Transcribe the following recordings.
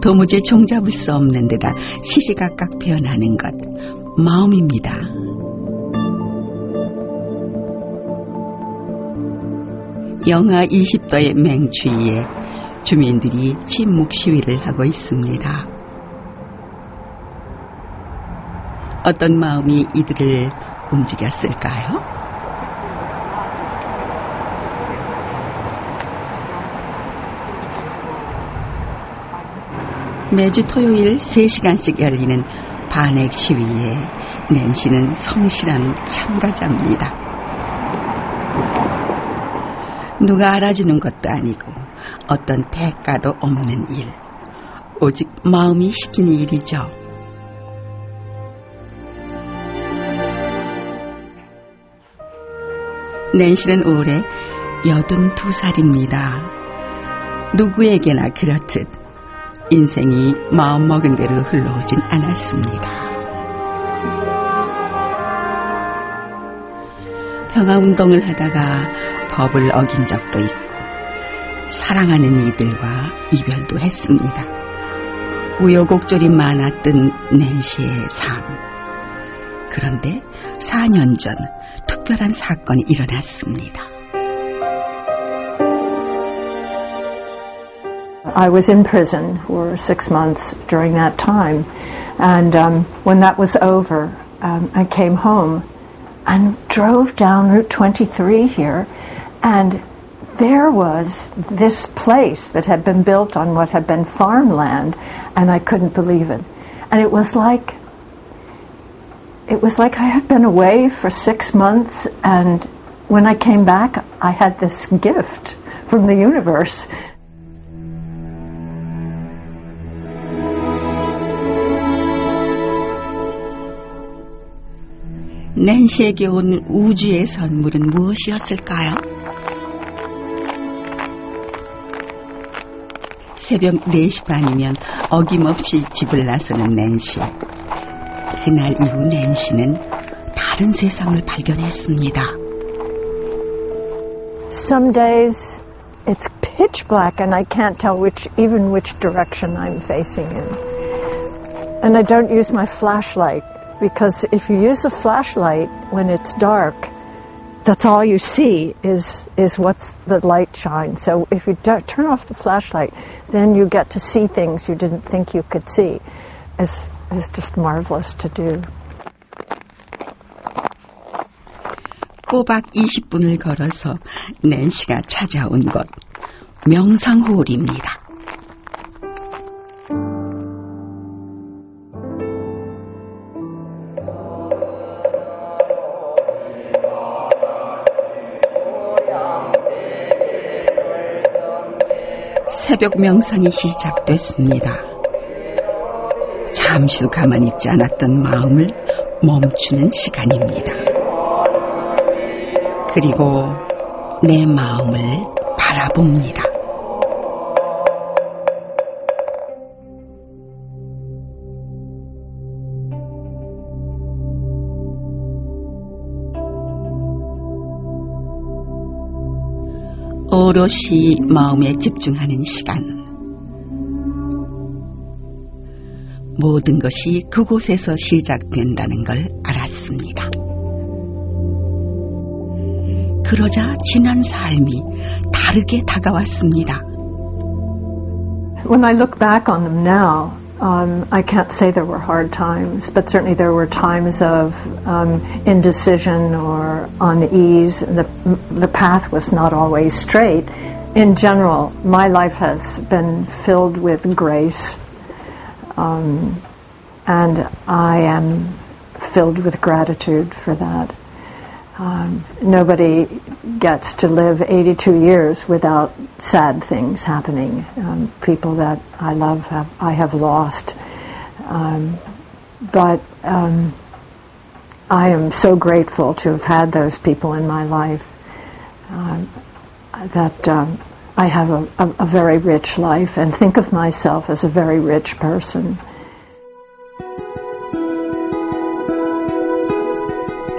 도무지 종잡을 수 없는 데다 시시각각 변하는 것, 마음입니다. 영하 20도의 맹추위에 주민들이 침묵 시위를 하고 있습니다. 어떤 마음이 이들을 움직였을까요? 매주 토요일 3시간씩 열리는 반핵 시위에 낸시는 성실한 참가자입니다. 누가 알아주는 것도 아니고 어떤 대가도 없는 일, 오직 마음이 시키는 일이죠. 낸시는 올해 82살입니다. 누구에게나 그렇듯 인생이 마음먹은 대로 흘러오진 않았습니다. 평화운동을 하다가 법을 어긴 적도 있고 사랑하는 이들과 이별도 했습니다. 우여곡절이 많았던 낸시의 삶. 그런데 4년 전 특별한 사건이 일어났습니다. I was in prison for 6 months during that time, and when that was over, I came home and drove down Route 23 here, and there was this place that had been built on what had been farmland, and I couldn't believe it. And it was like I had been away for 6 months, and when I came back, I had this gift from the universe. 낸시에게 온 우주의 선물은 무엇이었을까요? 새벽 4시 반이면 어김없이 집을 나서는 낸시. 그날 이후 낸시는 다른 세상을 발견했습니다. Some days it's pitch black and I can't tell which direction I'm facing in. And I don't use my flashlight. Because if you use a flashlight when it's dark, that's all you see is what's the light shines. So if you turn off the flashlight, then you get to see things you didn't think you could see. It's just marvelous to do. 꼬박 20분을 걸어서 낸시가 찾아온 곳, 명상홀입니다. 새벽 명상이 시작됐습니다. 잠시도 가만히 있지 않았던 마음을 멈추는 시간입니다. 그리고 내 마음을 바라봅니다. 오롯이 마음에 집중하는 시간. 모든 것이 그곳에서 시작된다는 걸 알았습니다. 그러자 지난 삶이 다르게 다가왔습니다. When I look back on them now, I can't say there were hard times, but certainly there were times of indecision or unease. The path was not always straight. In general, my life has been filled with grace, and I am filled with gratitude for that. Nobody gets to live 82 years without sad things happening. People that I love I have lost. But I am so grateful to have had those people in my life, that I have a very rich life and think of myself as a very rich person.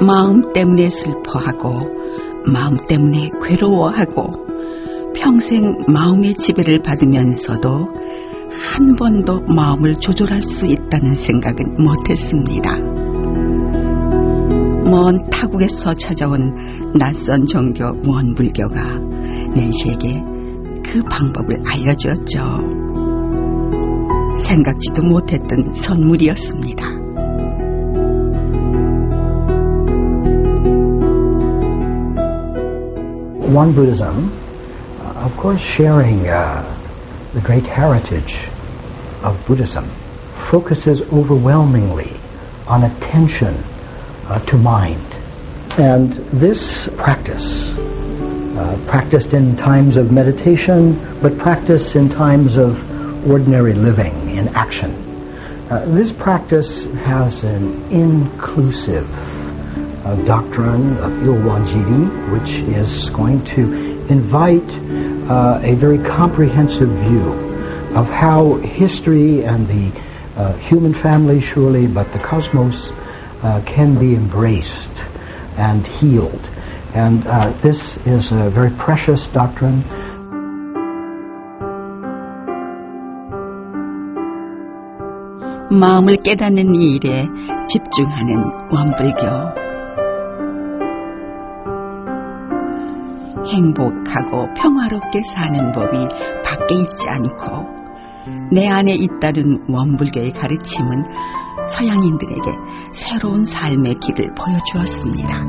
마음 때문에 슬퍼하고 마음 때문에 괴로워하고 평생 마음의 지배를 받으면서도 한 번도 마음을 조절할 수 있다는 생각은 못했습니다. 먼 타국에서 찾아온 낯선 종교 원불교가 낸시에게 그 방법을 알려주었죠. 생각지도 못했던 선물이었습니다. Won Buddhism, of course, sharing the great heritage of Buddhism, focuses overwhelmingly on attention to mind. And this practice, practiced in times of meditation, but practiced in times of ordinary living, in action. This practice has an inclusive doctrine of Ilwanjiri, which is going to invite a very comprehensive view of how history and the human family, surely, but the cosmos can be embraced and healed. And this is a very precious doctrine. 마음을 깨닫는 이 일에 집중하는 원불교. 행복하고 평화롭게 사는 법이 밖에 있지 않고 내 안에 잇따른 원불교의 가르침은 서양인들에게 새로운 삶의 길을 보여주었습니다.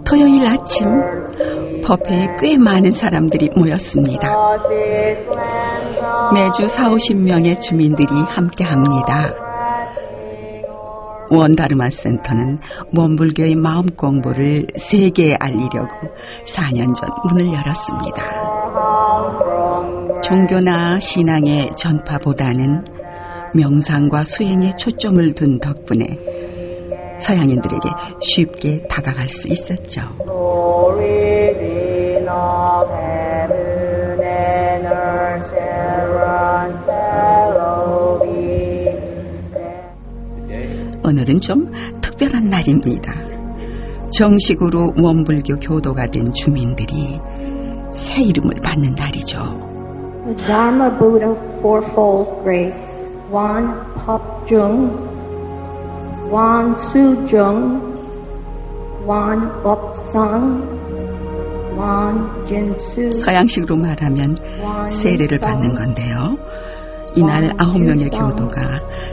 토요일 아침 법회에 꽤 많은 사람들이 모였습니다. 매주 40-50명의 주민들이 함께합니다. 원다르마 센터는 원불교의 마음 공부를 세계에 알리려고 4년 전 문을 열었습니다. 종교나 신앙의 전파보다는 명상과 수행에 초점을 둔 덕분에 서양인들에게 쉽게 다가갈 수 있었죠. 오늘은 좀 특별한 날입니다. 정식으로 원불교 교도가 된 주민들이 새 이름을 받는 날이죠. The Dharma Buddha Fourfold Grace, Wan Pop-jung, Wan Su-jung, Wan Bop-sang, Wan Jin-su. 서양식으로 말하면 세례를 받는 건데요. 이날 9명의 교도가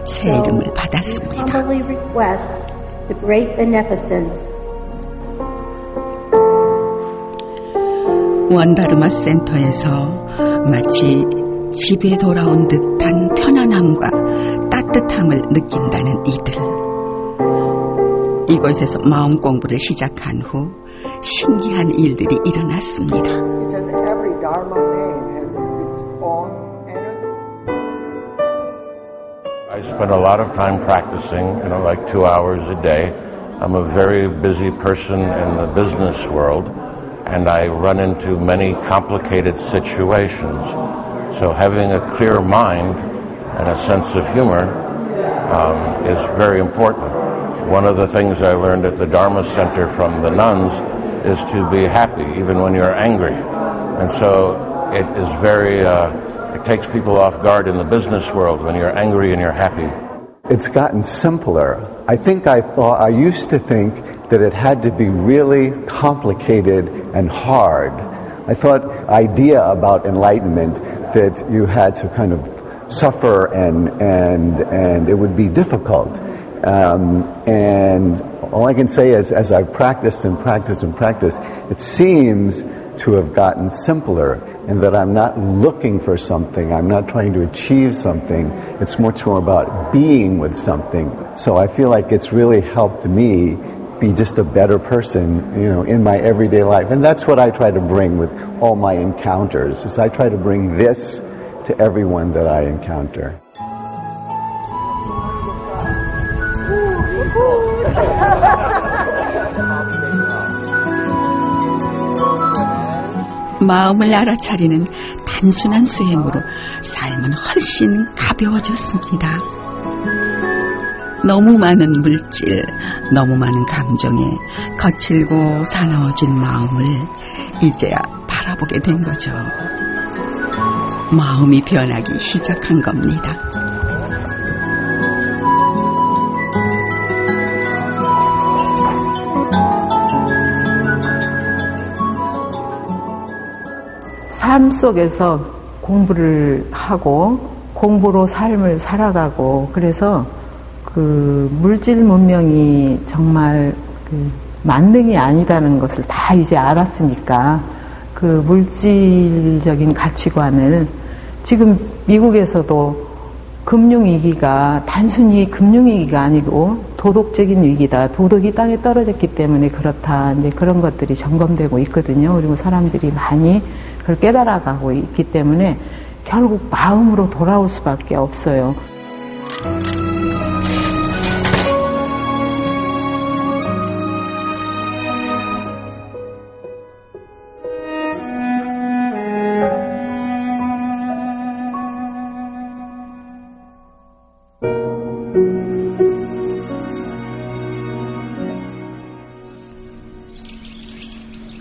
새 이름을 받았습니다. Humbly request the great beneficence. 원다르마 센터에서 마치 집에 돌아온 듯한 편안함과 따뜻함을 느낀다는 이들. 이곳에서 마음 공부를 시작한 후 신기한 일들이 일어났습니다. I spend a lot of time practicing, like 2 hours a day. I'm a very busy person in the business world, and I run into many complicated situations. So having a clear mind and a sense of humor is very important. One of the things I learned at the Dharma Center from the nuns is to be happy even when you're angry. And so it is very... it takes people off guard in the business world when you're angry and you're happy. It's gotten simpler. I used to think that it had to be really complicated and hard. I thought idea about enlightenment that you had to kind of suffer and it would be difficult. And all I can say is as I've practiced and practiced and practiced, it seems to have gotten simpler, and that I'm not looking for something, I'm not trying to achieve something, it's much more about being with something. So I feel like it's really helped me be just a better person, in my everyday life. And that's what I try to bring with all my encounters, is I try to bring this to everyone that I encounter. 마음을 알아차리는 단순한 수행으로 삶은 훨씬 가벼워졌습니다. 너무 많은 물질, 너무 많은 감정에 거칠고 사나워진 마음을 이제야 바로 바라보게 된 거죠. 마음이 변하기 시작한 겁니다. 삶 속에서 공부를 하고 공부로 삶을 살아가고, 그래서 그 물질 문명이 정말 그 만능이 아니다는 것을 다 이제 알았으니까 그 물질적인 가치관을 지금 미국에서도 금융위기가 단순히 금융위기가 아니고 도덕적인 위기다. 도덕이 땅에 떨어졌기 때문에 그렇다. 이제 그런 것들이 점검되고 있거든요. 그리고 사람들이 많이 그걸 깨달아가고 있기 때문에 결국 마음으로 돌아올 수밖에 없어요.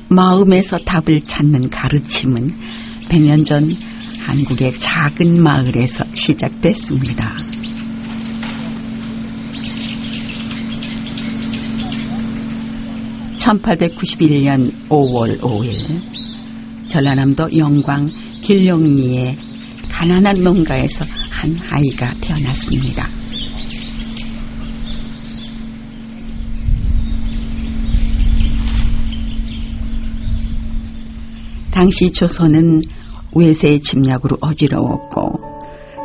마음에서 답을 찾는 가르침은 100년 전 한국의 작은 마을에서 시작됐습니다. (1891년 5월 5일) 전라남도 영광 길령리의 가난한 농가에서 한 아이가 태어났습니다. 당시 조선은 외세의 침략으로 어지러웠고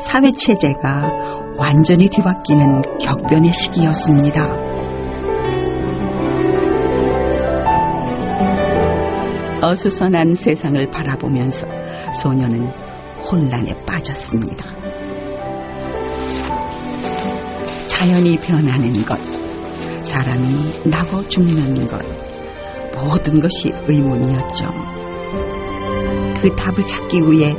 사회체제가 완전히 뒤바뀌는 격변의 시기였습니다. 어수선한 세상을 바라보면서 소녀는 혼란에 빠졌습니다. 자연이 변하는 것, 사람이 나고 죽는 것, 모든 것이 의문이었죠. 그 답을 찾기 위해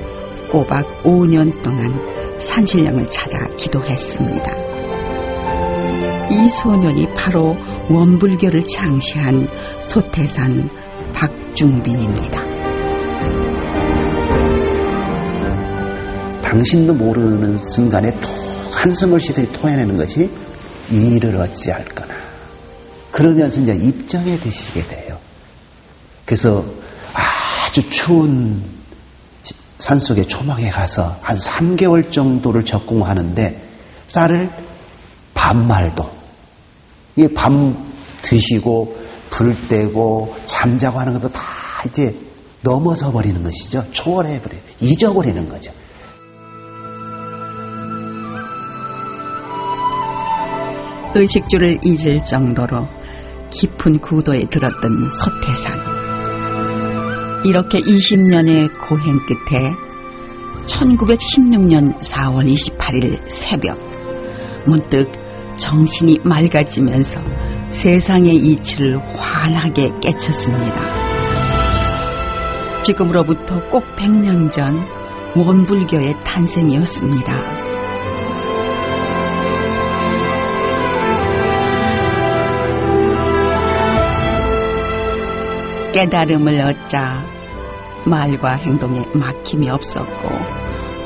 꼬박 5년 동안 산신령을 찾아 기도했습니다. 이 소년이 바로 원불교를 창시한 소태산 박중빈입니다. 당신도 모르는 순간에 툭 한숨을 쉬듯이 토해내는 것이 이를 어찌할거나. 그러면서 이제 입정에 드시게 돼요. 그래서 아주 추운 산속의 초막에 가서 한 3개월 정도를 적공하는데 쌀을 반말도, 이게 밤 드시고 불 떼고 잠자고 하는 것도 다 이제 넘어서 버리는 것이죠. 초월해버려요. 잊어버리는 거죠. 의식주를 잊을 정도로 깊은 구도에 들었던 소태산. 이렇게 20년의 고행 끝에 1916년 4월 28일 새벽 문득 정신이 맑아지면서 세상의 이치를 환하게 깨쳤습니다. 지금으로부터 꼭 100년 전 원불교의 탄생이었습니다. 깨달음을 얻자 말과 행동에 막힘이 없었고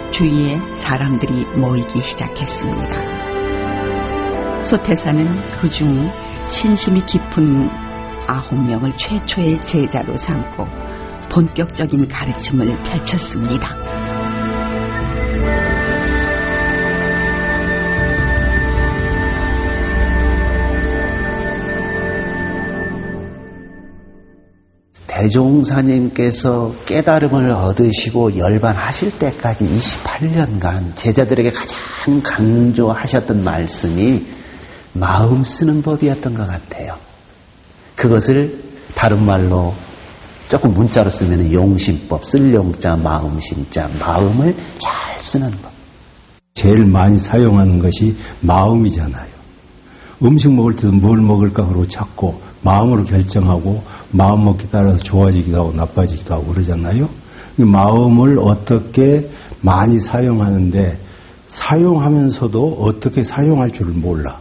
주위에 사람들이 모이기 시작했습니다. 소태사는 그중 신심이 깊은 9명을 최초의 제자로 삼고 본격적인 가르침을 펼쳤습니다. 대종사님께서 깨달음을 얻으시고 열반하실 때까지 28년간 제자들에게 가장 강조하셨던 말씀이 마음 쓰는 법이었던 것 같아요. 그것을 다른 말로 조금 문자로 쓰면 용심법, 쓸 용자, 마음심자, 마음을 잘 쓰는 법. 제일 많이 사용하는 것이 마음이잖아요. 음식 먹을 때도 뭘 먹을까 그러고 찾고 마음으로 결정하고 마음 먹기 따라서 좋아지기도 하고 나빠지기도 하고 그러잖아요. 마음을 어떻게 많이 사용하는데 사용하면서도 어떻게 사용할 줄을 몰라.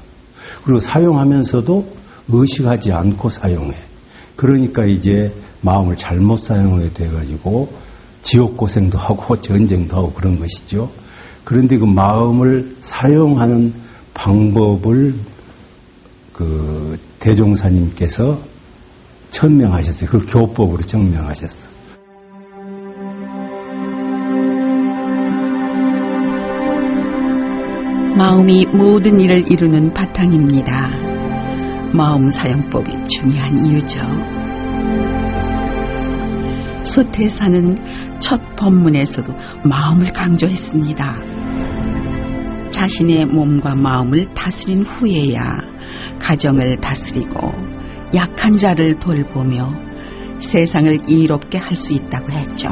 그리고 사용하면서도 의식하지 않고 사용해. 그러니까 이제 마음을 잘못 사용하게 돼가지고 지옥 고생도 하고 전쟁도 하고 그런 것이죠. 그런데 그 마음을 사용하는 방법을 그 대종사님께서 천명하셨어요. 그걸 교법으로 증명하셨어요. 마음이 모든 일을 이루는 바탕입니다. 마음 사용법이 중요한 이유죠. 소태사는 첫 법문에서도 마음을 강조했습니다. 자신의 몸과 마음을 다스린 후에야 가정을 다스리고 약한 자를 돌보며 세상을 이롭게 할 수 있다고 했죠.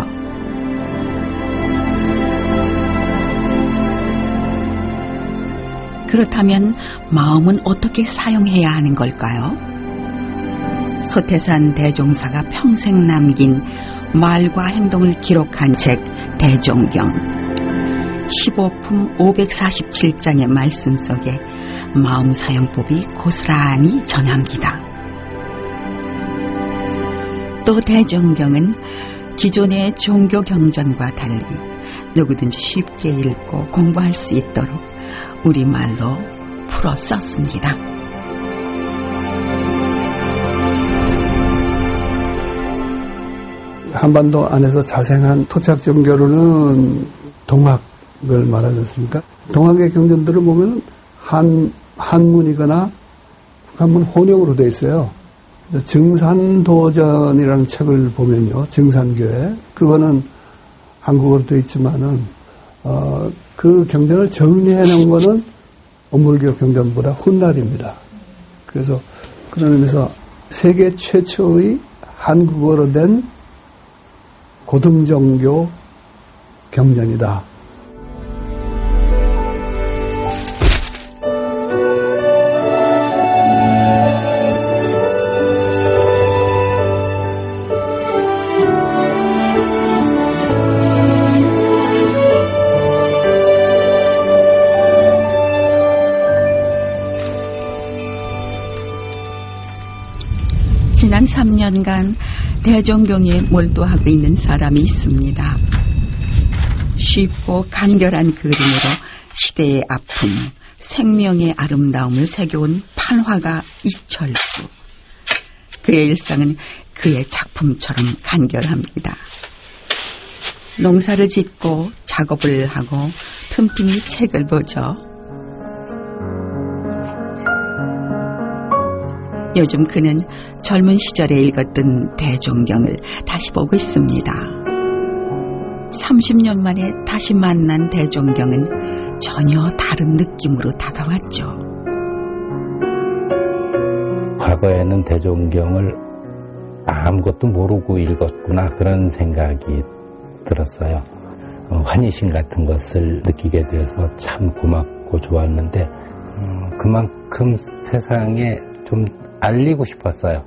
그렇다면 마음은 어떻게 사용해야 하는 걸까요? 소태산 대종사가 평생 남긴 말과 행동을 기록한 책 대종경 15품 547장의 말씀 속에 마음 사용법이 고스란히 전합니다. 또 대종경은 기존의 종교 경전과 달리 누구든지 쉽게 읽고 공부할 수 있도록 우리말로 풀어 썼습니다. 한반도 안에서 자생한 토착 종교로는 동학을 말하지 않습니까? 동학의 경전들을 보면 한문이거나 한문 혼용으로 되어 있어요. 증산도전이라는 책을 보면요, 증산교회 그거는 한국어로 되어 있지만은 그 경전을 정리해 놓은 거는 원불교 경전보다 훗날입니다. 그래서 그런 의미에서 세계 최초의 한국어로 된 고등종교 경전이다. 지난 3년간 대종경에 몰두하고 있는 사람이 있습니다. 쉽고 간결한 그림으로 시대의 아픔, 생명의 아름다움을 새겨온 판화가 이철수. 그의 일상은 그의 작품처럼 간결합니다. 농사를 짓고 작업을 하고 틈틈이 책을 보죠. 요즘 그는 젊은 시절에 읽었던 대종경을 다시 보고 있습니다. 30년 만에 다시 만난 대종경은 전혀 다른 느낌으로 다가왔죠. 과거에는 대종경을 아무것도 모르고 읽었구나 그런 생각이 들었어요. 환희심 같은 것을 느끼게 되어서 참 고맙고 좋았는데 그만큼 세상에 좀 알리고 싶었어요.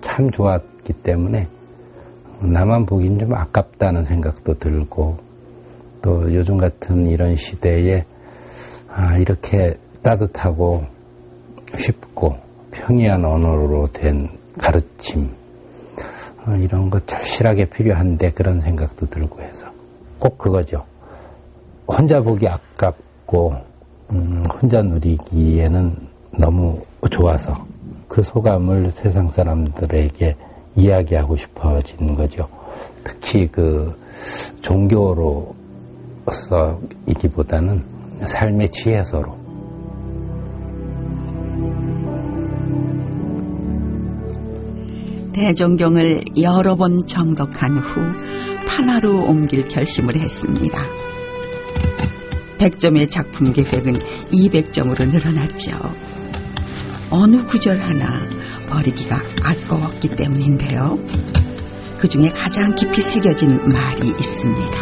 참 좋았기 때문에 나만 보기엔 좀 아깝다는 생각도 들고 또 요즘 같은 이런 시대에 이렇게 따뜻하고 쉽고 평이한 언어로 된 가르침 이런 거 절실하게 필요한데 그런 생각도 들고 해서 꼭 그거죠. 혼자 보기 아깝고 혼자 누리기에는 너무 좋아서 그 소감을 세상 사람들에게 이야기하고 싶어진 거죠. 특히 그 종교로서이기보다는 삶의 지혜서로. 대종경을 여러 번 정독한 후 판화로 옮길 결심을 했습니다. 100점의 작품 계획은 200점으로 늘어났죠. 어느 구절 하나 버리기가 아까웠기 때문인데요. 그 중에 가장 깊이 새겨진 말이 있습니다.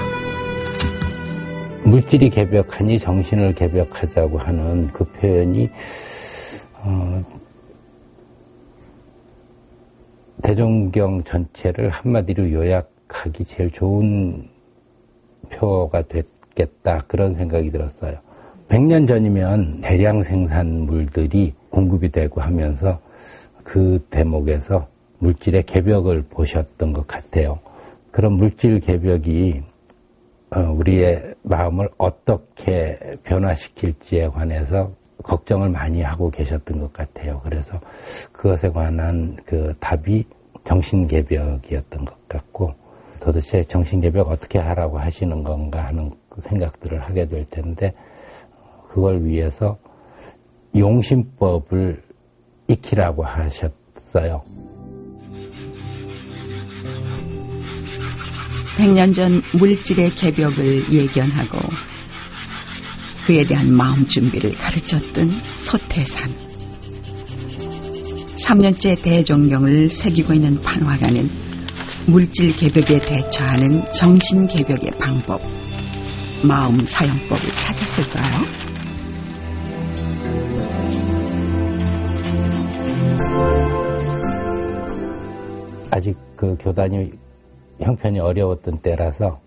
물질이 개벽하니 정신을 개벽하자고 하는 그 표현이 대종경 전체를 한마디로 요약하기 제일 좋은 표가 됐겠다 그런 생각이 들었어요. 100년 전이면 대량 생산물들이 공급이 되고 하면서 그 대목에서 물질의 개벽을 보셨던 것 같아요. 그런 물질 개벽이 우리의 마음을 어떻게 변화시킬지에 관해서 걱정을 많이 하고 계셨던 것 같아요. 그래서 그것에 관한 그 답이 정신개벽이었던 것 같고, 도대체 정신개벽 어떻게 하라고 하시는 건가 하는 생각들을 하게 될 텐데, 그걸 위해서 용심법을 익히라고 하셨어요. 100년 전 물질의 개벽을 예견하고 그에 대한 마음 준비를 가르쳤던 소태산. 3년째 대종경을 새기고 있는 판화가는 물질 개벽에 대처하는 정신 개벽의 방법, 마음 사용법을 찾았을까요? 아직 그 교단이 형편이 어려웠던 때라서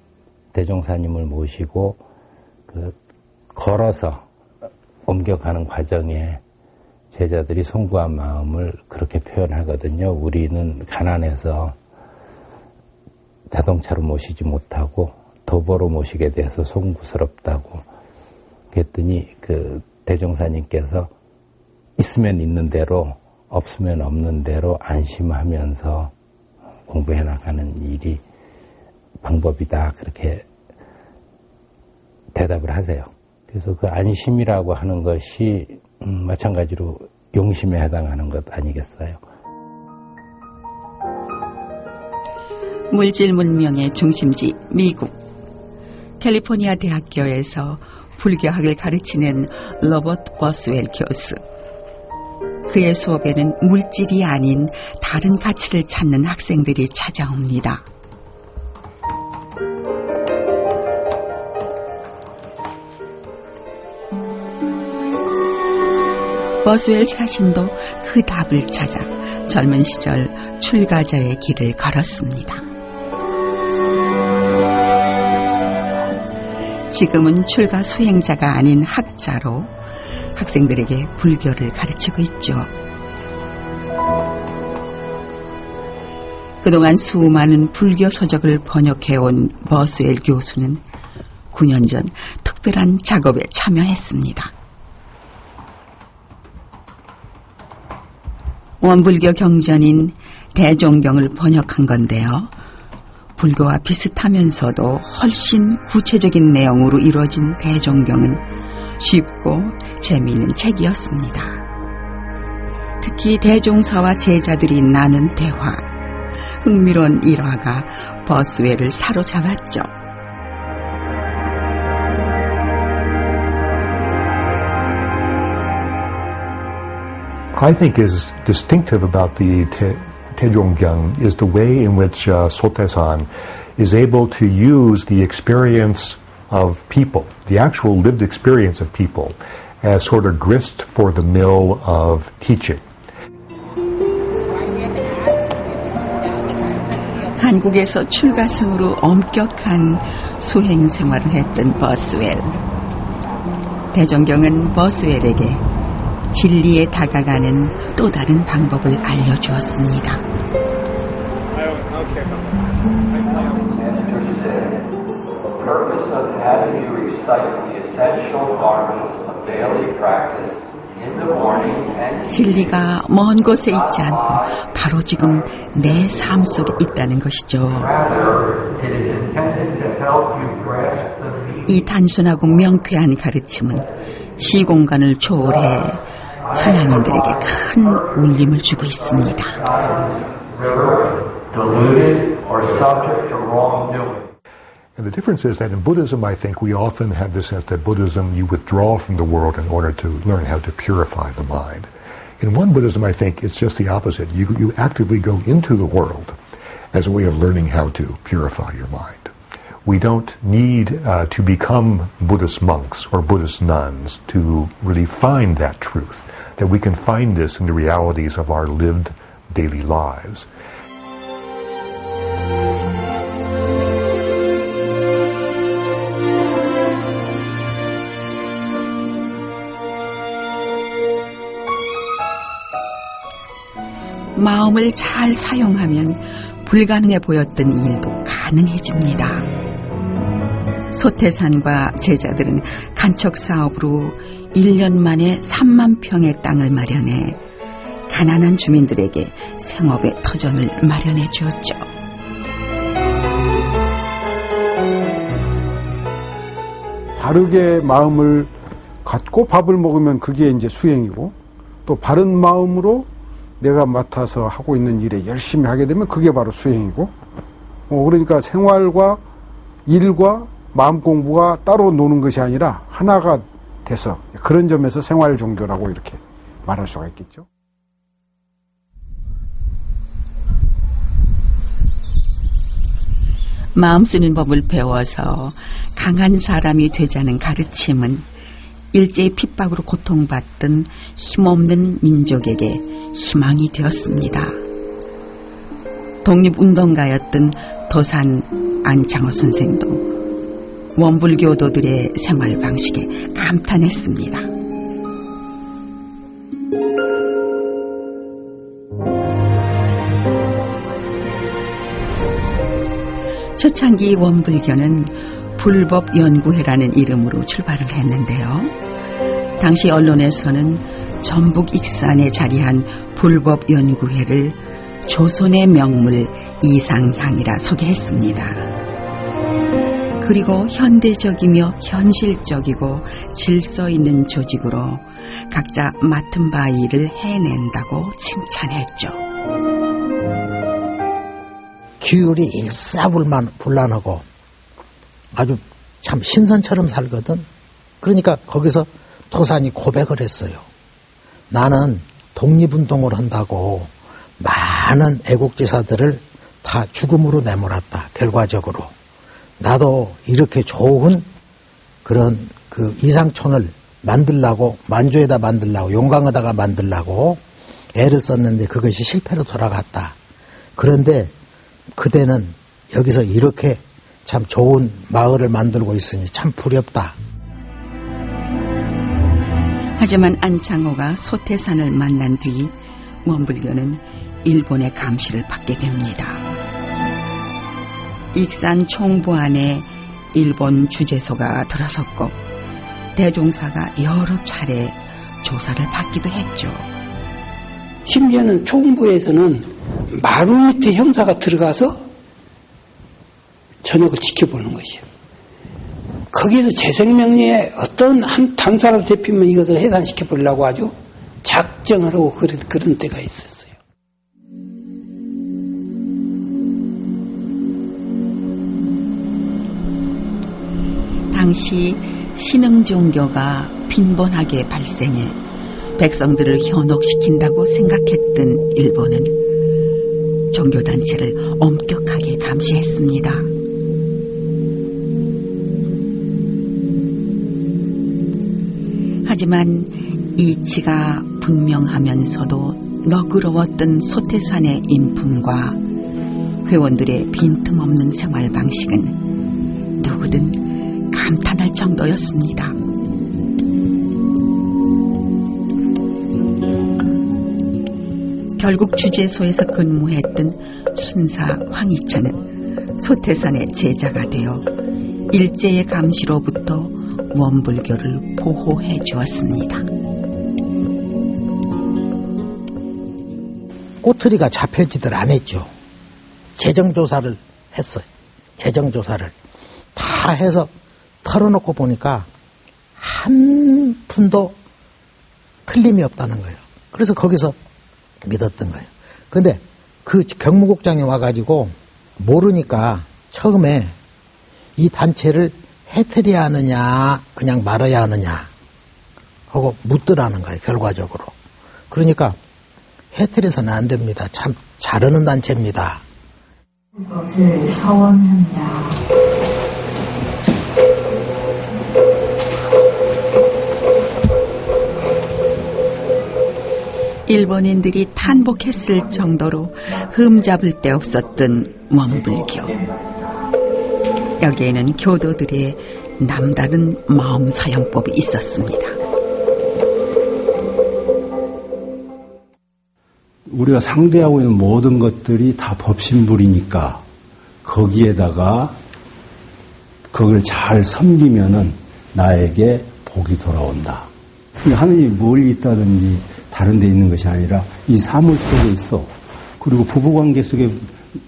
대종사님을 모시고 걸어서 옮겨가는 과정에 제자들이 송구한 마음을 그렇게 표현하거든요. 우리는 가난해서 자동차로 모시지 못하고 도보로 모시게 돼서 송구스럽다고. 그랬더니 그 대종사님께서 있으면 있는 대로 없으면 없는 대로 안심하면서 공부해 나가는 일이 방법이다, 그렇게 대답을 하세요. 그래서 그 안심이라고 하는 것이 마찬가지로 용심에 해당하는 것 아니겠어요? 물질 문명의 중심지 미국 캘리포니아 대학교에서 불교학을 가르치는 로버트 버스웰 교수. 그의 수업에는 물질이 아닌 다른 가치를 찾는 학생들이 찾아옵니다. 버스웰 자신도 그 답을 찾아 젊은 시절 출가자의 길을 걸었습니다. 지금은 출가 수행자가 아닌 학자로 학생들에게 불교를 가르치고 있죠. 그동안 수많은 불교 서적을 번역해온 버스웰 교수는 9년 전 특별한 작업에 참여했습니다. 원불교 경전인 대종경을 번역한 건데요. 불교와 비슷하면서도 훨씬 구체적인 내용으로 이루어진 대종경은 쉽고 재미있는 책이었습니다. 특히 대종사와 제자들이 나눈 대화, 흥미로운 일화가 버스웰을 사로잡았죠. I think is distinctive about the Taejonggyang is the way in which Sotaesan is able to use the experience of people, the actual lived experience of people, as sort of grist for the mill of teaching. 한국에서 출가승으로 엄격한 수행 생활을 했던 버스웰. 대종경은 버스웰에게 진리에 다가가는 또 다른 방법을 알려주었습니다. 진리가 먼 곳에 있지 않고 바로 지금 내 삶 속에 있다는 것이죠. 이 단순하고 명쾌한 가르침은 시공간을 초월해 서양인들에게 큰 울림을 주고 있습니다. And the difference is that in Buddhism, I think we often have the sense that Buddhism, you withdraw from the world in order to learn how to purify the mind. In one Buddhism, I think it's just the opposite. You actively go into the world as a way of learning how to purify your mind. We don't need to become Buddhist monks or Buddhist nuns to really find that truth, that we can find this in the realities of our lived daily lives. 마음을 잘 사용하면 불가능해 보였던 일도 가능해집니다. 소태산과 제자들은 간척 사업으로 1년 만에 3만 평의 땅을 마련해 가난한 주민들에게 생업의 터전을 마련해 주었죠. 바르게 마음을 갖고 밥을 먹으면 그게 이제 수행이고, 또 바른 마음으로 내가 맡아서 하고 있는 일에 열심히 하게 되면 그게 바로 수행이고, 그러니까 생활과 일과 마음 공부가 따로 노는 것이 아니라 하나가 돼서, 그런 점에서 생활 종교라고 이렇게 말할 수가 있겠죠. 마음 쓰는 법을 배워서 강한 사람이 되자는 가르침은 일제의 핍박으로 고통받던 힘없는 민족에게 희망이 되었습니다. 독립운동가였던 도산 안창호 선생도 원불교도들의 생활 방식에 감탄했습니다. 초창기 원불교는 불법연구회라는 이름으로 출발을 했는데요. 당시 언론에서는 전북 익산에 자리한 불법연구회를 조선의 명물 이상향이라 소개했습니다. 그리고 현대적이며 현실적이고 질서 있는 조직으로 각자 맡은 바 일을 해낸다고 칭찬했죠. 규율이 일사불란하고 아주 참 신선처럼 살거든. 그러니까 거기서 도산이 고백을 했어요. 나는 독립운동을 한다고 많은 애국지사들을 다 죽음으로 내몰았다. 결과적으로. 나도 이렇게 좋은 그런 그 이상촌을 만들라고, 만주에다 만들라고, 용강에다가 만들라고 애를 썼는데 그것이 실패로 돌아갔다. 그런데 그대는 여기서 이렇게 참 좋은 마을을 만들고 있으니 참 부럽다. 하지만 안창호가 소태산을 만난 뒤 원불교는 일본의 감시를 받게 됩니다. 익산 총부 안에 일본 주재소가 들어섰고 대종사가 여러 차례 조사를 받기도 했죠. 심지어는 총부에서는 마루 밑에 형사가 들어가서 저녁을 지켜보는 것이에요. 거기에서 재생명리에 어떤 한 단사로 잡히면 이것을 해산시켜보려고 아주 작정을 하고 그런 때가 있었어요. 당시 신흥종교가 빈번하게 발생해 백성들을 현혹시킨다고 생각했던 일본은 종교단체를 엄격하게 감시했습니다. 하지만 이치가 분명하면서도 너그러웠던 소태산의 인품과 회원들의 빈틈없는 생활 방식은 누구든 감탄할 정도였습니다. 결국 주재소에서 근무했던 순사 황희찬은 소태산의 제자가 되어 일제의 감시로부터 원불교를 보호해 주었습니다. 꼬투리가 잡혀지들 안 했죠. 재정조사를 했어요. 재정조사를 다 해서 털어놓고 보니까 한 푼도 틀림이 없다는 거예요. 그래서 거기서 믿었던 거예요. 근데 그 경무국장이 와가지고 모르니까 처음에 이 단체를 해트려야 하느냐 그냥 말아야 하느냐 하고 묻더라는 거예요. 결과적으로. 그러니까 해트려서는 안 됩니다. 참 잘하는 단체입니다. 그것을 서원한다. 일본인들이 탄복했을 정도로 흠잡을 데 없었던 원불교. 여기에는 교도들의 남다른 마음 사용법이 있었습니다. 우리가 상대하고 있는 모든 것들이 다 법신불이니까 거기에다가 그걸 잘 섬기면은 나에게 복이 돌아온다. 하느님이 멀리 있다든지 다른 데 있는 것이 아니라 이 사물 속에 있어. 그리고 부부관계 속에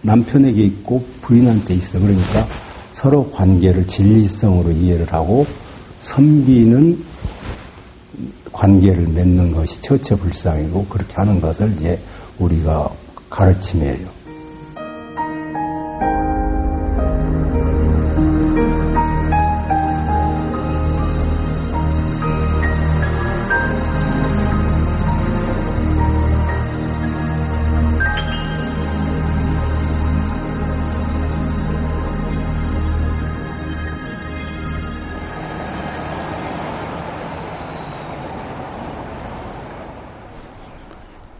남편에게 있고 부인한테 있어. 그러니까 서로 관계를 진리성으로 이해를 하고 섬기는 관계를 맺는 것이 처처불상이고 그렇게 하는 것을 이제 우리가 가르침이에요.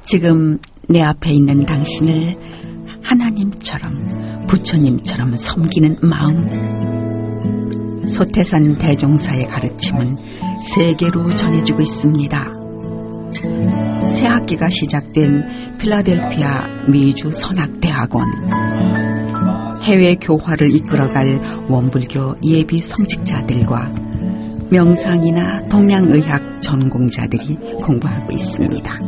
지금 내 앞에 있는 당신을 하나님처럼 부처님처럼 섬기는 마음. 소태산 대종사의 가르침은 세계로 전해지고 있습니다. 새 학기가 시작된 필라델피아 미주 선악대학원. 해외 교화를 이끌어갈 원불교 예비 성직자들과 명상이나 동양의학 전공자들이 공부하고 있습니다.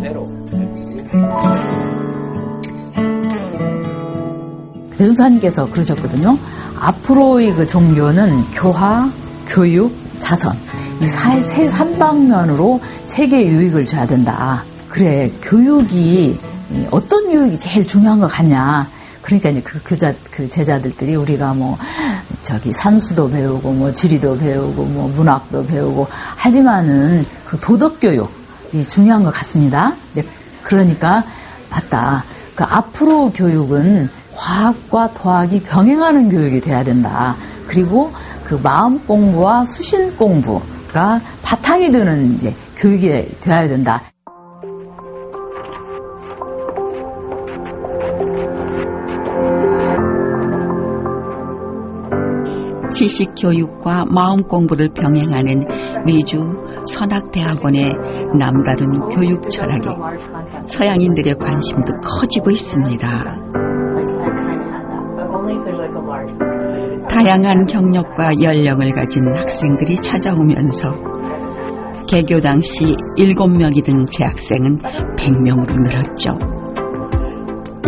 대종사님께서 그러셨거든요. 앞으로의 그 종교는 교화, 교육, 자선 이 세 삼방면으로 세계 유익을 줘야 된다. 그래, 교육이 어떤 교육이 제일 중요한 것 같냐? 그러니까 이제 그 제자들끼리 우리가 산수도 배우고 지리도 배우고 문학도 배우고 하지만은 그 도덕 교육이 중요한 것 같습니다. 이제 그러니까 맞다. 그 앞으로 교육은 과학과 도학이 병행하는 교육이 돼야 된다. 그리고 그 마음 공부와 수신 공부가 바탕이 되는 이제 교육이 돼야 된다. 지식 교육과 마음 공부를 병행하는 미주 선악대학원의 남다른 교육 철학에 서양인들의 관심도 커지고 있습니다. 다양한 경력과 연령을 가진 학생들이 찾아오면서 개교 당시 7명이던 재학생은 100명으로 늘었죠.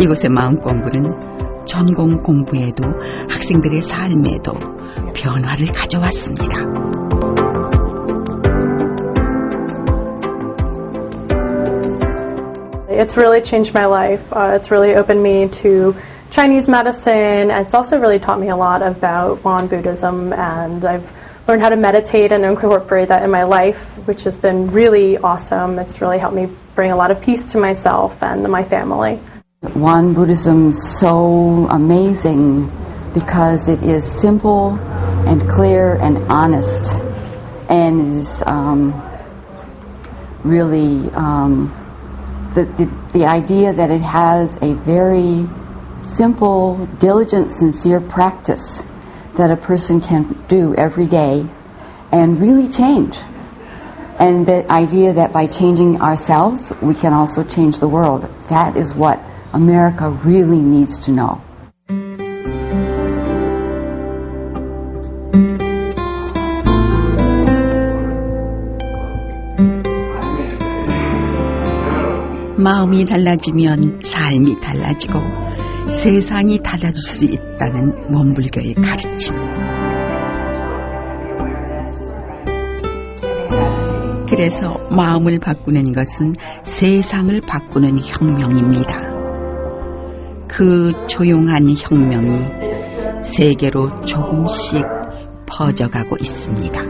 이곳의 마음 공부는 전공 공부에도 학생들의 삶에도 변화를 가져왔습니다. It's really changed my life. It's really opened me to Chinese medicine, and it's also really taught me a lot about Won Buddhism, and I've learned how to meditate and incorporate that in my life, which has been really awesome. It's really helped me bring a lot of peace to myself and my family. Won Buddhism is so amazing because it is simple and clear and honest, and is really the idea that it has a very simple, diligent, sincere practice that a person can do every day and really change. And the idea that by changing ourselves, we can also change the world. That is what America really needs to know. 마음이 달라지면 삶이 달라지고 세상이 달라질 수 있다는 원불교의 가르침. 그래서 마음을 바꾸는 것은 세상을 바꾸는 혁명입니다. 그 조용한 혁명이 세계로 조금씩 퍼져가고 있습니다.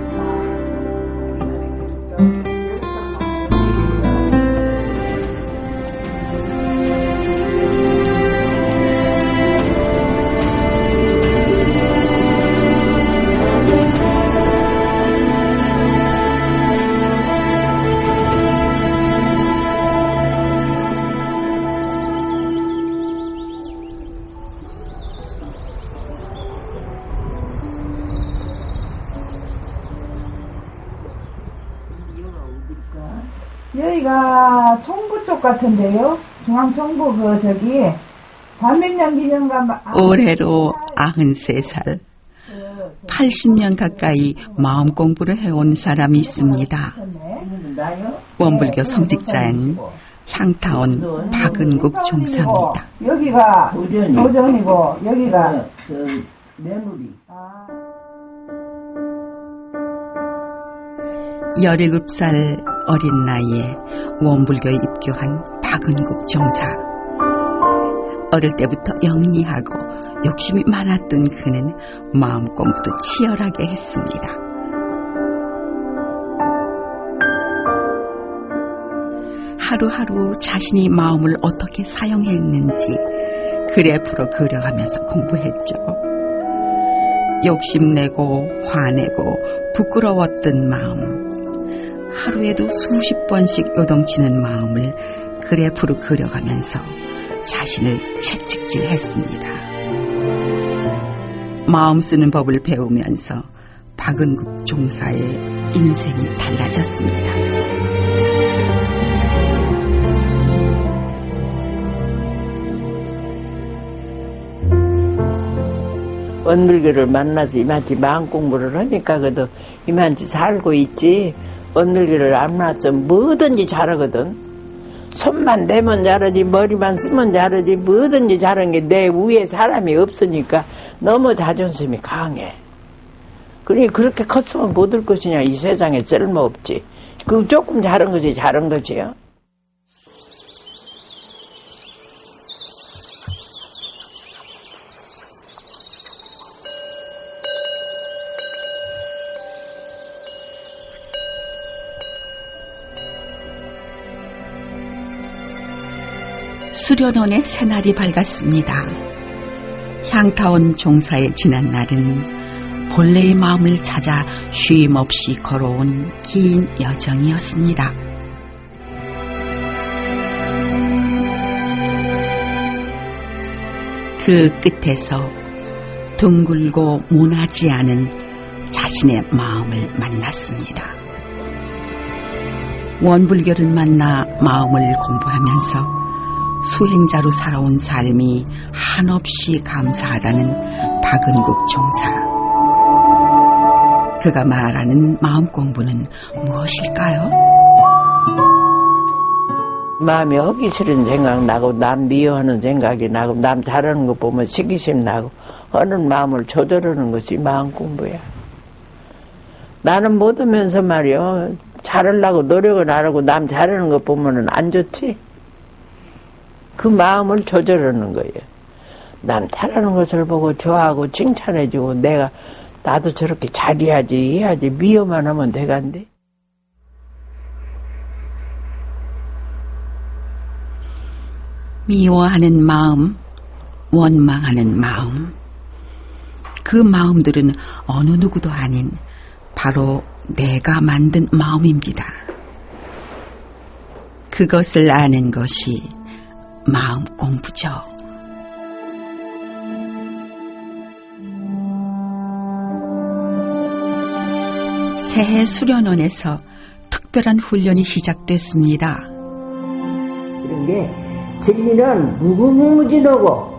여기가 송구 쪽 같은데요. 중앙정부 반백년 기념관 올해로 93살 80년 가까이 마음 공부를 해온 사람이 있습니다. 원불교 성직자인 향타원 박은국 종사입니다. 여기가 도전이고 여기가 매누리. 17살 어린 나이에 원불교에 입교한 박은국 종사. 어릴 때부터 영리하고 욕심이 많았던 그는 마음 공부도 치열하게 했습니다. 하루하루 자신이 마음을 어떻게 사용했는지 그래프로 그려가면서 공부했죠. 욕심내고 화내고 부끄러웠던 마음, 하루에도 수십 번씩 요동치는 마음을 그래프로 그려가면서 자신을 채찍질했습니다. 마음 쓰는 법을 배우면서 박은국 종사의 인생이 달라졌습니다. 원불교를 만나서 이만치 마음 공부를 하니까 그래도 이만치 살고 있지. 원불교를 안 만났으면 뭐든지 잘하거든. 손만 대면 잘하지, 머리만 쓰면 잘하지, 뭐든지 잘하는 게 내 위에 사람이 없으니까 너무 자존심이 강해. 그러니 그렇게 컸으면 못 올 것이냐. 이 세상에 쓸모없지. 그 조금 잘한 것이 잘한 거지요. 수련원의 새날이 밝았습니다. 향타원 종사에 지난 날은 본래의 마음을 찾아 쉼없이 걸어온 긴 여정이었습니다. 그 끝에서 둥글고 모나지 않은 자신의 마음을 만났습니다. 원불교를 만나 마음을 공부하면서 수행자로 살아온 삶이 한없이 감사하다는 박은국 종사. 그가 말하는 마음 공부는 무엇일까요? 마음이 하기 싫은 생각 나고 남 미워하는 생각이 나고 남 잘하는 거 보면 시기심 나고 하는 마음을 조절하는 것이 마음 공부야. 나는 못하면서 말이야 잘하려고 노력을 안 하고 남 잘하는 거 보면은 안 좋지? 그 마음을 조절하는 거예요. 남 잘하는 것을 보고 좋아하고 칭찬해주고 내가 나도 저렇게 잘해야지 해야지 미워만 하면 되간데. 미워하는 마음, 원망하는 마음. 그 마음들은 어느 누구도 아닌 바로 내가 만든 마음입니다. 그것을 아는 것이 마음 공부죠. 새해 수련원에서 특별한 훈련이 시작됐습니다. 이런 게 진리는 무궁무진하고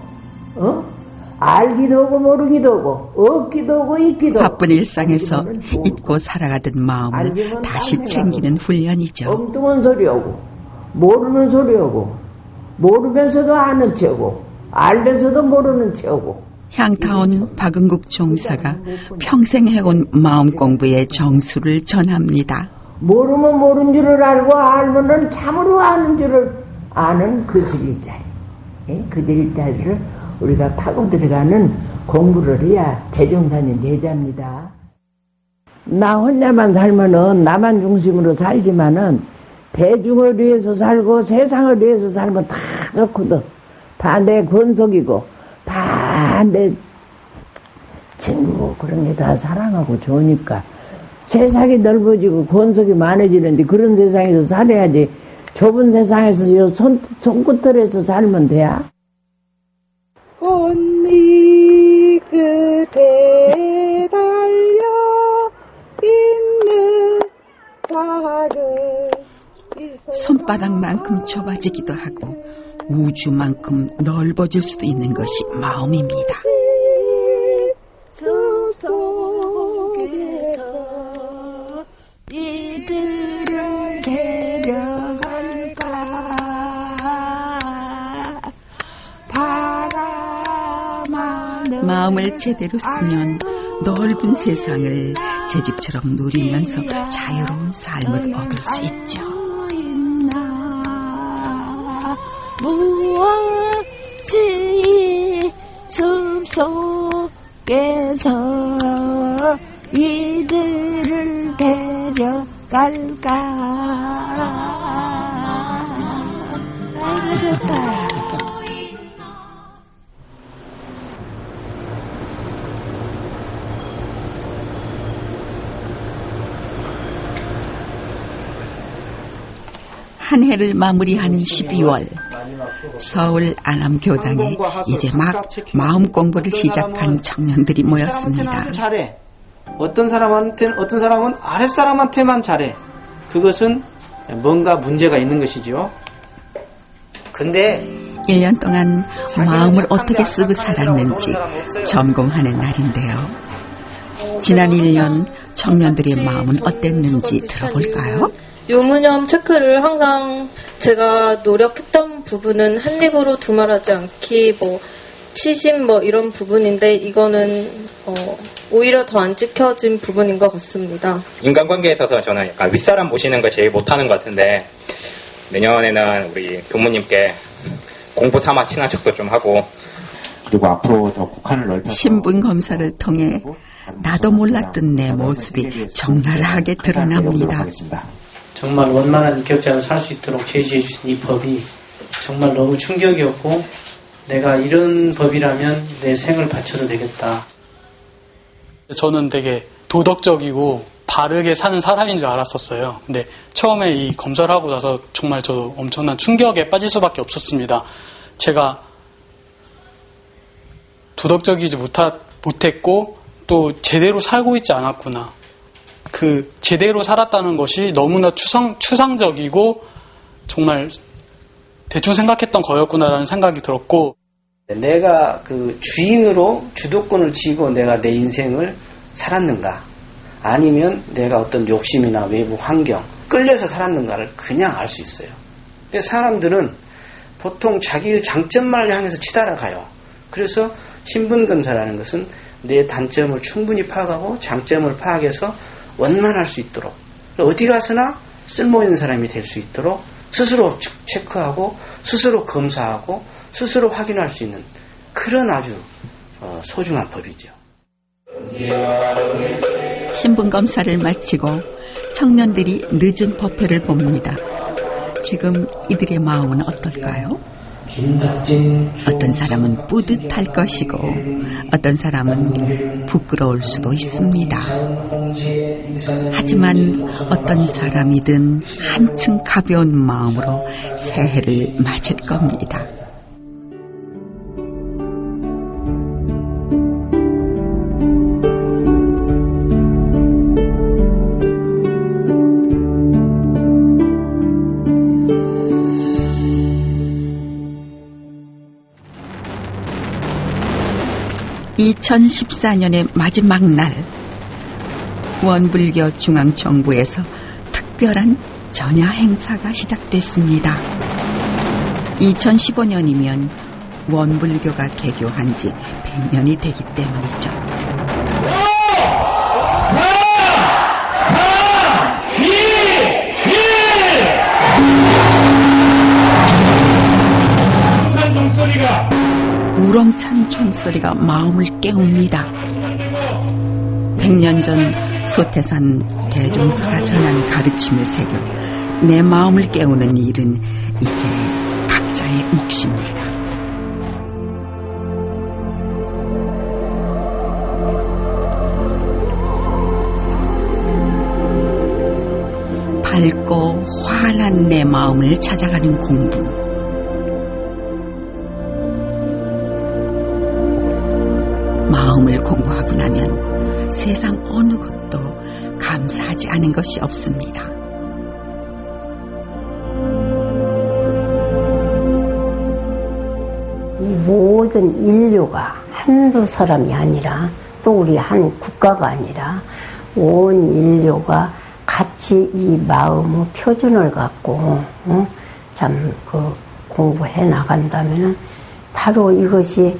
알기도 하고 모르기도 하고 얻기도 하고 있기도 하고 바쁜 일상에서 잊고 살아가던 마음을 다시 챙기는 훈련이죠. 엉뚱한 소리하고 모르는 소리하고 모르면서도 아는 척하고 알면서도 모르는 척하고. 향타원 박은국 종사가 평생 해온 마음 공부의 정수를 전합니다. 모르면 모른 줄을 알고 알면은 참으로 아는 줄을 아는 그 진리자리. 그 진리자리를 우리가 파고 들어가는 공부를 해야 대종사님 제자입니다. 나 혼자만 살면은 나만 중심으로 살지만은 대중을 위해서 살고 세상을 위해서 살면 다 좋거든. 다 내 권속이고 다 내 친구고 그런 게 다 사랑하고 좋으니까 세상이 넓어지고 권속이 많아지는데 그런 세상에서 살아야지. 좁은 세상에서 손끝들에서 살면 돼야. 언니 끝에 달려 있는 작은 손바닥만큼 좁아지기도 하고 우주만큼 넓어질 수도 있는 것이 마음입니다. 이들을 데려갈까 마음을 제대로 쓰면 넓은 세상을 제 집처럼 누리면서 자유로운 삶을 얻을 수 있죠. 무엇이 숲속에서 이들을 데려갈까. 아이고 좋다. 한 해를 마무리하는 12월 서울 안암교당에 이제 막 마음 공부를 시작한 청년들이 모였습니다. 잘해. 어떤 사람은 아랫사람한테만 잘해. 그것은 뭔가 문제가 있는 것이죠. 근데 1년 동안 마음을 어떻게 쓰고 살았는지 점검하는 날인데요. 지난 1년 청년들의 마음은 어땠는지 들어볼까요? 유무념 체크를 항상 제가 노력했던 부분은 한 입으로 두말하지 않기, 치심 이런 부분인데 이거는 오히려 더 안 지켜진 부분인 것 같습니다. 인간관계에 있어서 저는 약간 윗사람 모시는 걸 제일 못하는 것 같은데 내년에는 우리 교무님께 공부 삼아 친한 척도 좀 하고 그리고 앞으로 더 국한을 넓혀서 신분 검사를 통해 나도 몰랐던 내 모습이 적나라하게 드러납니다. 정말 원만한 격자로 살 수 있도록 제시해 주신 이 법이 정말 너무 충격이었고 내가 이런 법이라면 내 생을 바쳐도 되겠다. 저는 되게 도덕적이고 바르게 사는 사람인 줄 알았었어요. 근데 처음에 이 검사를 하고 나서 정말 저도 엄청난 충격에 빠질 수밖에 없었습니다. 제가 도덕적이지 못했고 또 제대로 살고 있지 않았구나. 그 제대로 살았다는 것이 너무나 추상적이고 정말 대충 생각했던 거였구나라는 생각이 들었고, 내가 그 주인으로 주도권을 쥐고 내가 내 인생을 살았는가, 아니면 내가 어떤 욕심이나 외부 환경 끌려서 살았는가를 그냥 알 수 있어요. 근데 사람들은 보통 자기의 장점만 향해서 치달아가요. 그래서 신분검사라는 것은 내 단점을 충분히 파악하고 장점을 파악해서 원만할 수 있도록, 어디 가서나 쓸모있는 사람이 될 수 있도록 스스로 체크하고 스스로 검사하고 스스로 확인할 수 있는 그런 아주 소중한 법이죠. 신분검사를 마치고 청년들이 늦은 법회를 봅니다. 지금 이들의 마음은 어떨까요? 어떤 사람은 뿌듯할 것이고 어떤 사람은 부끄러울 수도 있습니다. 하지만 어떤 사람이든 한층 가벼운 마음으로 새해를 맞을 겁니다. (2014년의) 마지막 날, 원불교 중앙정부에서 특별한 전야 행사가 시작됐습니다. 2015년이면 원불교가 개교한 지 100년이 되기 때문이죠. 우렁찬 총소리가 마음을 깨웁니다. 100년 전 소태산 대종사가 전한 가르침을 새겨 내 마음을 깨우는 일은 이제 각자의 몫입니다. 밝고 환한 내 마음을 찾아가는 공부. 마음을 공부하고 나면 세상 어느 것도 감사하지 않은 것이 없습니다. 모든 인류가 한두 사람이 아니라 또 우리 한 국가가 아니라 온 인류가 같이 이 마음의 표준을 갖고 참 공부해 나간다면은 바로 이것이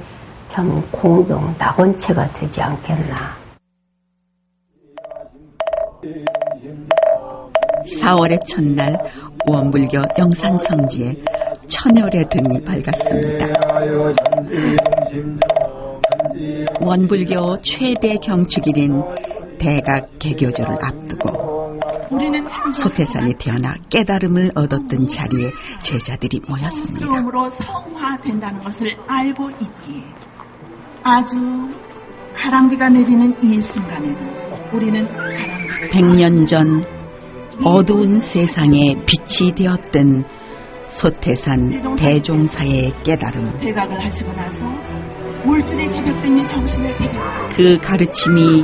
참 공동 낙원체가 되지 않겠나. 4월의 첫날 원불교 영산성지에 천열의 등이 밝았습니다. 원불교 최대 경축일인 대각 개교조를 앞두고 소태산에 태어나 깨달음을 얻었던 자리에 제자들이 모였습니다. 으로 성화된다는 것을 알고 있기에 아주 가랑비가 내리는 이 순간에도 우리는 100년 전 어두운 세상에 빛이 되었던 소태산 대종사의 깨달음. 대각을 하시고 나서 물질에 기백된 이 정신을 그 가르침이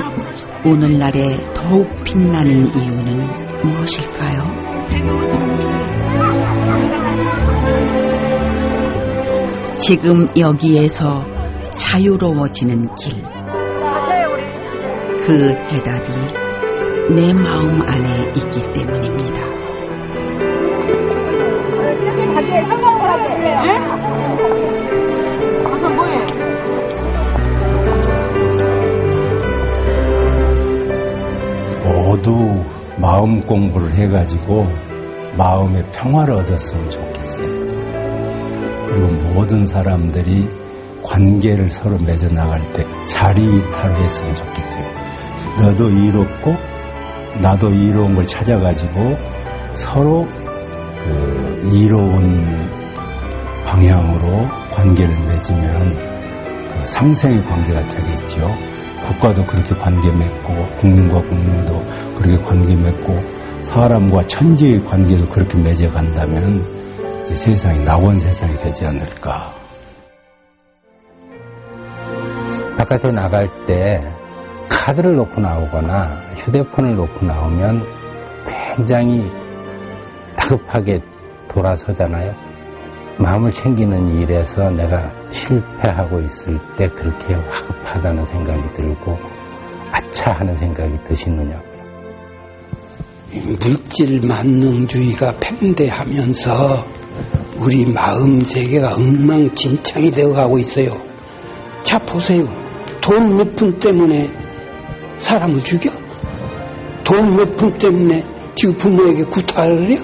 오늘날에 더욱 빛나는 이유는 무엇일까요? 지금 여기에서 자유로워지는 길. 그 해답이 내 마음 안에 있기 때문입니다. 모두 마음 공부를 해가지고 마음의 평화를 얻었으면 좋겠어요. 그리고 모든 사람들이 관계를 서로 맺어나갈 때 자리이탈을 했으면 좋겠어요. 너도 이롭고 나도 이로운 걸 찾아가지고 서로 그 이로운 방향으로 관계를 맺으면 그 상생의 관계가 되겠죠. 국가도 그렇게 관계 맺고 국민과 국민도 그렇게 관계 맺고 사람과 천지의 관계도 그렇게 맺어간다면 이 세상이 낙원 세상이 되지 않을까. 바깥에 나갈 때 카드를 놓고 나오거나 휴대폰을 놓고 나오면 굉장히 다급하게 돌아서잖아요. 마음을 챙기는 일에서 내가 실패하고 있을 때 그렇게 화급하다는 생각이 들고 아차 하는 생각이 드시느냐고요. 물질 만능주의가 팽배하면서 우리 마음 세계가 엉망진창이 되어가고 있어요. 자 보세요. 돈 몇 푼 때문에 사람을 죽여? 돈 몇 푼 때문에 지금 부모에게 구타를 해요?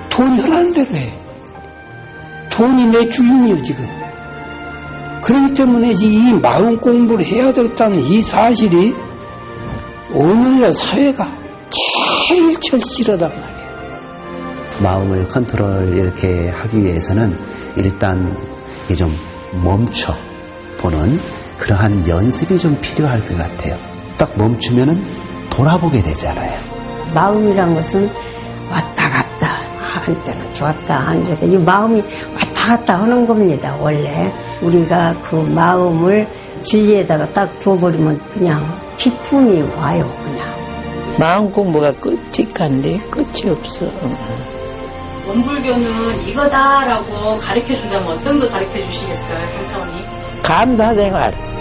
돈이 하라는 대로 해. 돈이 내 주인이요 지금. 그렇기 때문에 이 마음 공부를 해야 되겠다는 이 사실이 오늘날 사회가 제일 절실하단 말이에요. 마음을 컨트롤 이렇게 하기 위해서는 일단 좀 멈춰 보는 그러한 연습이 좀 필요할 것 같아요. 딱 멈추면은 돌아보게 되잖아요. 마음이란 것은 왔다 갔다 할 때는 좋았다 안 좋았다 이 마음이 왔다 갔다 하는 겁니다. 원래 우리가 그 마음을 진리에다가 딱 둬버리면 그냥 기쁨이 와요. 그냥 마음 공부가 끔찍한데 끝이 없어. 원불교는 이거다라고 가르쳐준다면 어떤 거 가르쳐 주시겠어요, 강사원님? 감사생활.